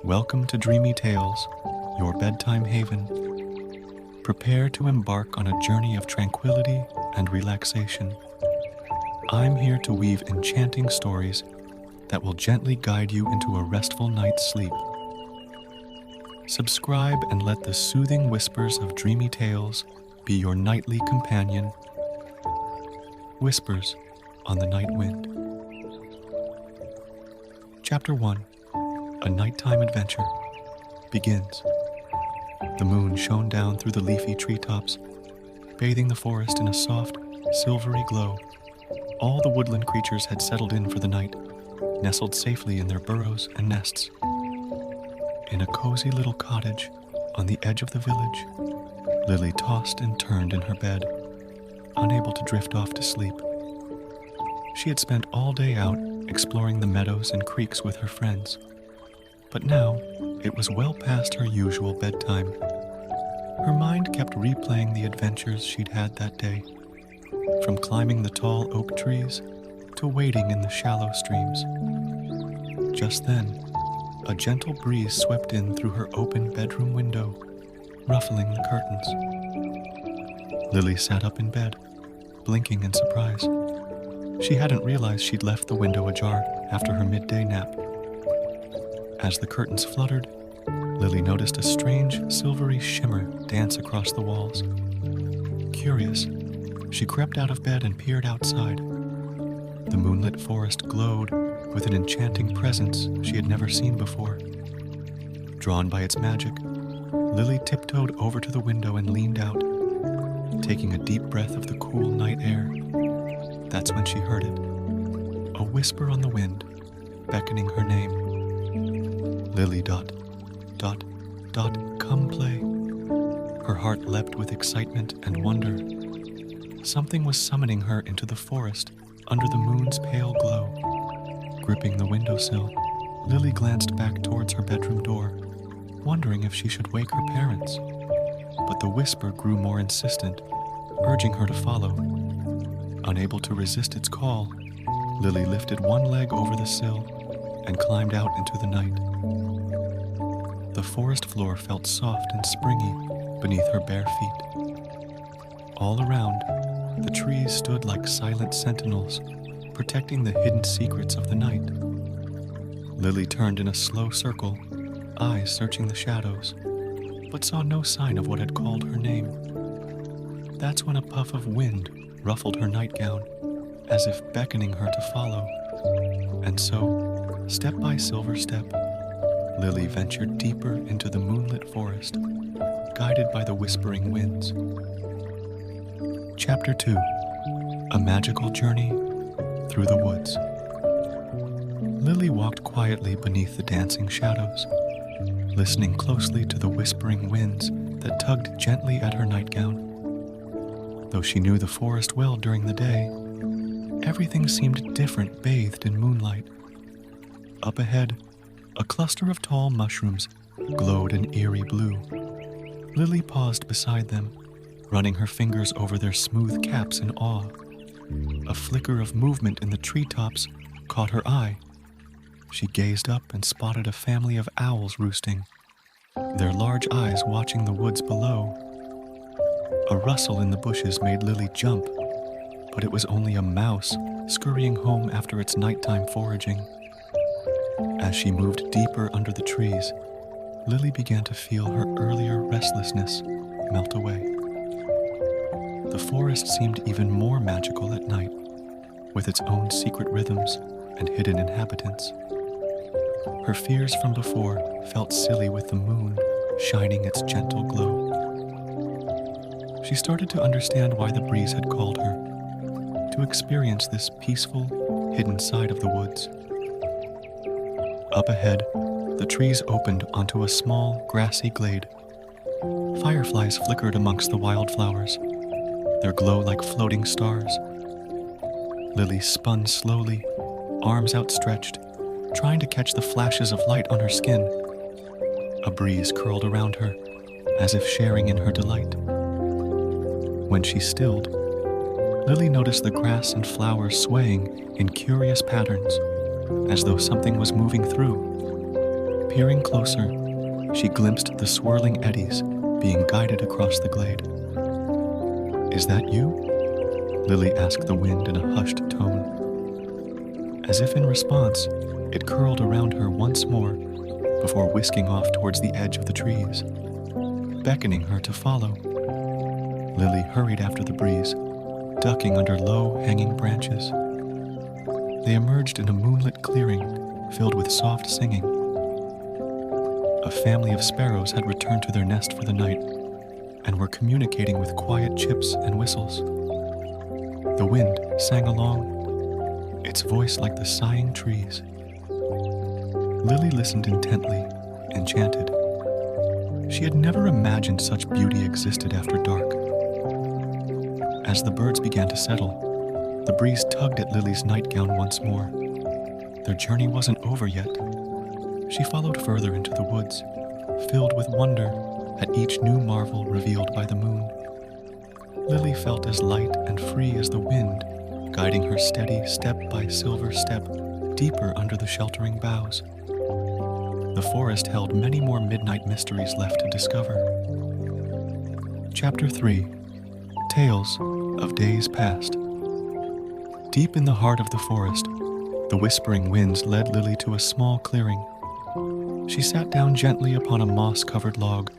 Welcome to Dreamy Tales, your bedtime haven. Prepare to embark on a journey of tranquility and relaxation. I'm here to weave enchanting stories that will gently guide you into a restful night's sleep. Subscribe and let the soothing whispers of Dreamy Tales be your nightly companion. Whispers on the Night Wind. Chapter 1. A Nighttime Adventure begins. The moon shone down through the leafy treetops, bathing the forest in a soft, silvery glow. All the woodland creatures had settled in for the night, nestled safely in their burrows and nests. In a cozy little cottage on the edge of the village, Lily tossed and turned in her bed, unable to drift off to sleep. She had spent all day out exploring the meadows and creeks with her friends, but now it was well past her usual bedtime. Her mind kept replaying the adventures she'd had that day, from climbing the tall oak trees to wading in the shallow streams. Just then, a gentle breeze swept in through her open bedroom window, ruffling the curtains. Lily sat up in bed, blinking in surprise. She hadn't realized she'd left the window ajar after her midday nap. As the curtains fluttered, Lily noticed a strange silvery shimmer dance across the walls. Curious, she crept out of bed and peered outside. The moonlit forest glowed with an enchanting presence she had never seen before. Drawn by its magic, Lily tiptoed over to the window and leaned out, taking a deep breath of the cool night air. That's when she heard it, a whisper on the wind, beckoning her name. Lily ... come play. Her heart leapt with excitement and wonder. Something was summoning her into the forest under the moon's pale glow. Gripping the windowsill, Lily glanced back towards her bedroom door, wondering if she should wake her parents. But the whisper grew more insistent, urging her to follow. Unable to resist its call, Lily lifted one leg over the sill and climbed out into the night. The forest floor felt soft and springy beneath her bare feet. All around, the trees stood like silent sentinels, protecting the hidden secrets of the night. Lily turned in a slow circle, eyes searching the shadows, but saw no sign of what had called her name. That's when a puff of wind ruffled her nightgown, as if beckoning her to follow. And so, step by silver step, Lily ventured deeper into the moonlit forest, guided by the whispering winds. Chapter 2. A Magical Journey Through the Woods. Lily walked quietly beneath the dancing shadows, listening closely to the whispering winds that tugged gently at her nightgown. Though she knew the forest well during the day, everything seemed different bathed in moonlight. Up ahead, a cluster of tall mushrooms glowed an eerie blue. Lily paused beside them, running her fingers over their smooth caps in awe. A flicker of movement in the treetops caught her eye. She gazed up and spotted a family of owls roosting, their large eyes watching the woods below. A rustle in the bushes made Lily jump, but it was only a mouse scurrying home after its nighttime foraging. As she moved deeper under the trees, Lily began to feel her earlier restlessness melt away. The forest seemed even more magical at night, with its own secret rhythms and hidden inhabitants. Her fears from before felt silly with the moon shining its gentle glow. She started to understand why the breeze had called her, to experience this peaceful, hidden side of the woods. Up ahead, the trees opened onto a small, grassy glade. Fireflies flickered amongst the wildflowers, their glow like floating stars. Lily spun slowly, arms outstretched, trying to catch the flashes of light on her skin. A breeze curled around her, as if sharing in her delight. When she stilled, Lily noticed the grass and flowers swaying in curious patterns, as though something was moving through. Peering closer, she glimpsed the swirling eddies being guided across the glade. "Is that you?" Lily asked the wind in a hushed tone. As if in response, it curled around her once more before whisking off towards the edge of the trees, beckoning her to follow. Lily hurried after the breeze, ducking under low, hanging branches. They emerged in a moonlit clearing filled with soft singing. A family of sparrows had returned to their nest for the night and were communicating with quiet chips and whistles. The wind sang along, its voice like the sighing trees. Lily listened intently, enchanted. She had never imagined such beauty existed after dark. As the birds began to settle, the breeze tugged at Lily's nightgown once more. Their journey wasn't over yet. She followed further into the woods, filled with wonder at each new marvel revealed by the moon. Lily felt as light and free as the wind, guiding her steady step by silver step deeper under the sheltering boughs. The forest held many more midnight mysteries left to discover. Chapter 3. Tales of Days Past. Deep in the heart of the forest, the whispering winds led Lily to a small clearing. She sat down gently upon a moss-covered log.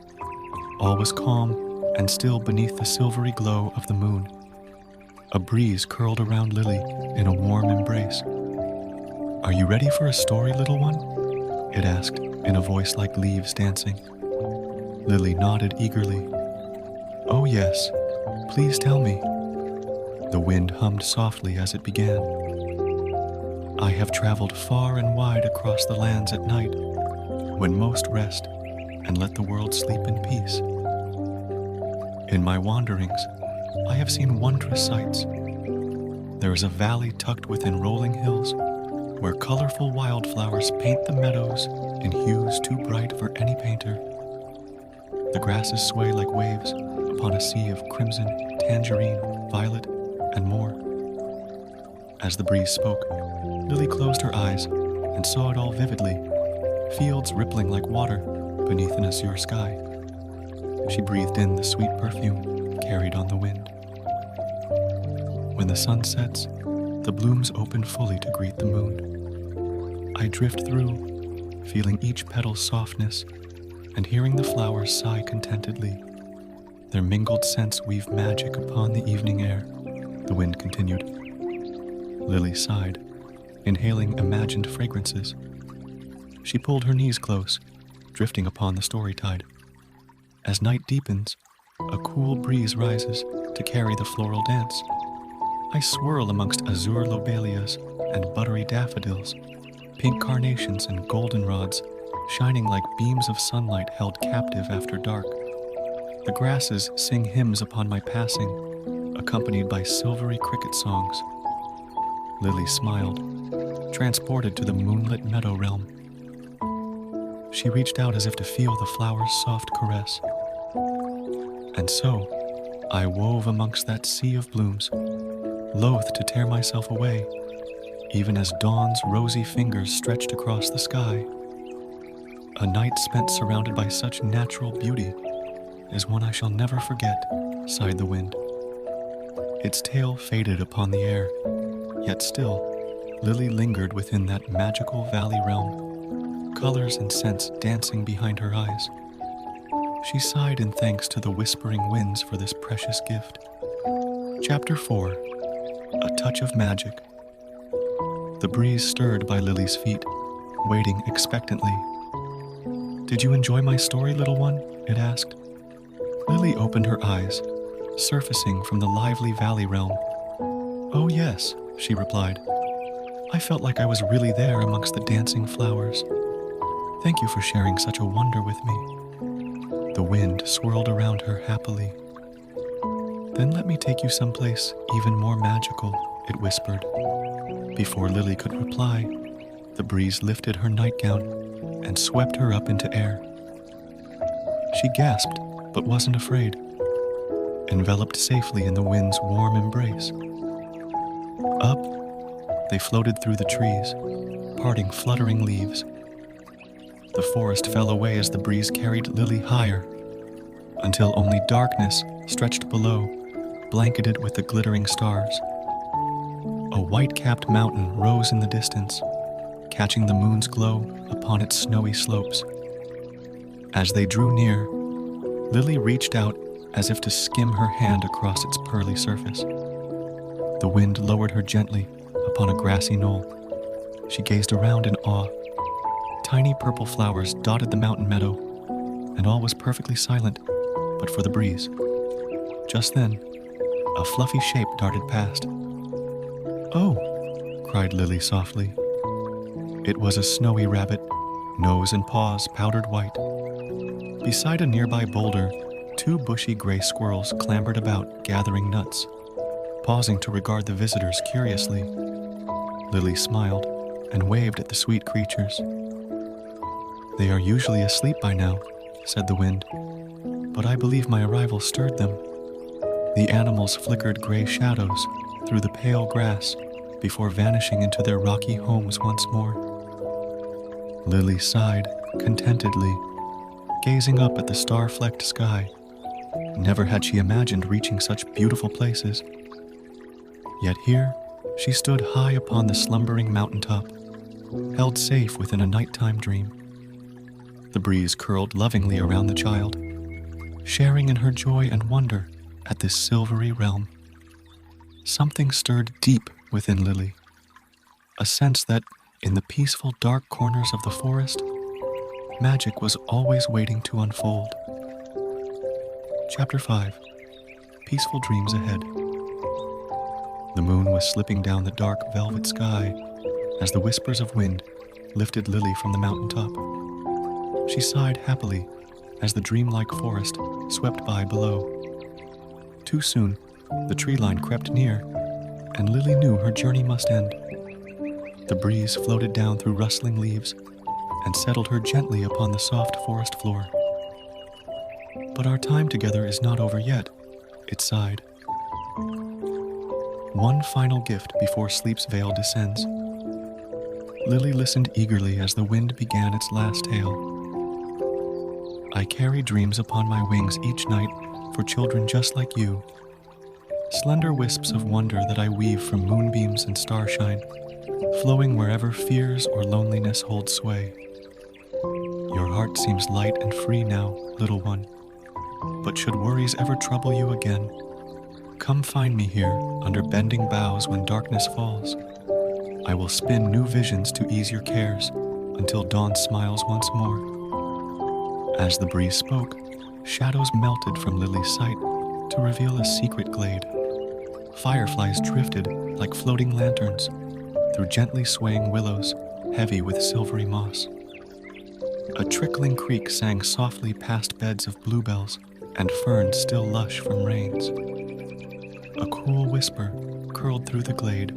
All was calm and still beneath the silvery glow of the moon. A breeze curled around Lily in a warm embrace. "Are you ready for a story, little one?" it asked in a voice like leaves dancing. Lily nodded eagerly. "Oh yes, please tell me." The wind hummed softly as it began. "I have traveled far and wide across the lands at night, when most rest and let the world sleep in peace. In my wanderings, I have seen wondrous sights. There is a valley tucked within rolling hills, where colorful wildflowers paint the meadows in hues too bright for any painter. The grasses sway like waves upon a sea of crimson, tangerine, violet, and more." As the breeze spoke, Lily closed her eyes and saw it all vividly, fields rippling like water beneath an azure sky. She breathed in the sweet perfume carried on the wind. When the sun sets, the blooms open fully to greet the moon. I drift through, feeling each petal's softness and hearing the flowers sigh contentedly. Their mingled scents weave magic upon the evening air, the wind continued. Lily sighed, inhaling imagined fragrances. She pulled her knees close, drifting upon the story tide. As night deepens, a cool breeze rises to carry the floral dance. I swirl amongst azure lobelias and buttery daffodils, pink carnations and goldenrods, shining like beams of sunlight held captive after dark. The grasses sing hymns upon my passing, accompanied by silvery cricket songs. Lily smiled, transported to the moonlit meadow realm. She reached out as if to feel the flower's soft caress. And so, I wove amongst that sea of blooms, loath to tear myself away, even as dawn's rosy fingers stretched across the sky. A night spent surrounded by such natural beauty is one I shall never forget, sighed the wind. Its tail faded upon the air, yet still, Lily lingered within that magical valley realm, colors and scents dancing behind her eyes. She sighed in thanks to the whispering winds for this precious gift. Chapter 4. A Touch of Magic. The breeze stirred by Lily's feet, waiting expectantly. "Did you enjoy my story, little one?" it asked. Lily opened her eyes, surfacing from the lively valley realm. "Oh yes," she replied. "I felt like I was really there amongst the dancing flowers. Thank you for sharing such a wonder with me." The wind swirled around her happily. "Then let me take you someplace even more magical," it whispered. Before Lily could reply, the breeze lifted her nightgown and swept her up into air. She gasped, but wasn't afraid, enveloped safely in the wind's warm embrace. Up, they floated through the trees, parting fluttering leaves. The forest fell away as the breeze carried Lily higher, until only darkness stretched below, blanketed with the glittering stars. A white-capped mountain rose in the distance, catching the moon's glow upon its snowy slopes. As they drew near, Lily reached out as if to skim her hand across its pearly surface. The wind lowered her gently upon a grassy knoll. She gazed around in awe. Tiny purple flowers dotted the mountain meadow, and all was perfectly silent but for the breeze. Just then, a fluffy shape darted past. "Oh!" cried Lily softly. It was a snowy rabbit, nose and paws powdered white. Beside a nearby boulder, two bushy gray squirrels clambered about, gathering nuts, pausing to regard the visitors curiously. Lily smiled and waved at the sweet creatures. "They are usually asleep by now," said the wind, "but I believe my arrival stirred them." The animals flickered gray shadows through the pale grass before vanishing into their rocky homes once more. Lily sighed contentedly, gazing up at the star-flecked sky. Never had she imagined reaching such beautiful places. Yet here she stood high upon the slumbering mountaintop, held safe within a nighttime dream. The breeze curled lovingly around the child, sharing in her joy and wonder at this silvery realm. Something stirred deep within Lily, a sense that in the peaceful dark corners of the forest, magic was always waiting to unfold. Chapter 5. Peaceful Dreams Ahead. The moon was slipping down the dark velvet sky as the whispers of wind lifted Lily from the mountaintop. She sighed happily as the dreamlike forest swept by below. Too soon, the tree line crept near, and Lily knew her journey must end. The breeze floated down through rustling leaves and settled her gently upon the soft forest floor. "But our time together is not over yet," it sighed. One final gift before sleep's veil descends. Lily listened eagerly as the wind began its last tale. "I carry dreams upon my wings each night for children just like you. Slender wisps of wonder that I weave from moonbeams and starshine, flowing wherever fears or loneliness hold sway. Your heart seems light and free now, little one, but should worries ever trouble you again, come find me here under bending boughs when darkness falls. I will spin new visions to ease your cares until dawn smiles once more." As the breeze spoke, shadows melted from Lily's sight to reveal a secret glade. Fireflies drifted like floating lanterns through gently swaying willows heavy with silvery moss. A trickling creek sang softly past beds of bluebells and ferns still lush from rains. A cool whisper curled through the glade,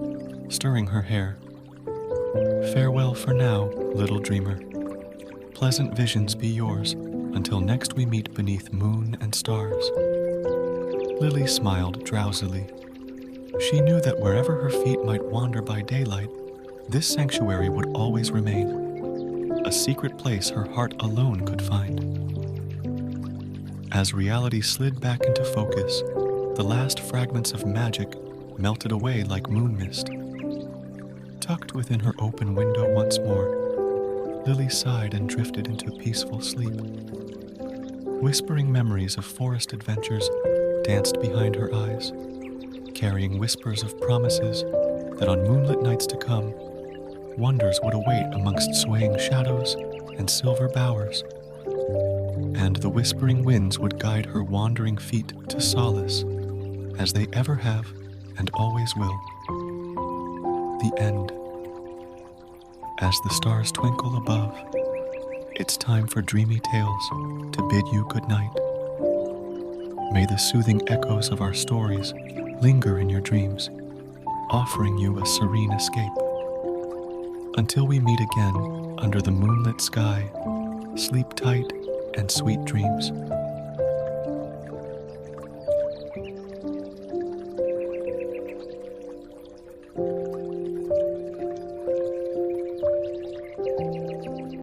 stirring her hair. "Farewell for now, little dreamer. Pleasant visions be yours until next we meet beneath moon and stars." Lily smiled drowsily. She knew that wherever her feet might wander by daylight, this sanctuary would always remain, a secret place her heart alone could find. As reality slid back into focus, the last fragments of magic melted away like moon mist. Tucked within her open window once more, Lily sighed and drifted into peaceful sleep. Whispering memories of forest adventures danced behind her eyes, carrying whispers of promises that on moonlit nights to come, wonders would await amongst swaying shadows and silver bowers, and the whispering winds would guide her wandering feet to solace, as they ever have and always will. The end. As the stars twinkle above, it's time for dreamy tales to bid you good night. May the soothing echoes of our stories linger in your dreams, offering you a serene escape. Until we meet again under the moonlit sky, sleep tight and sweet dreams.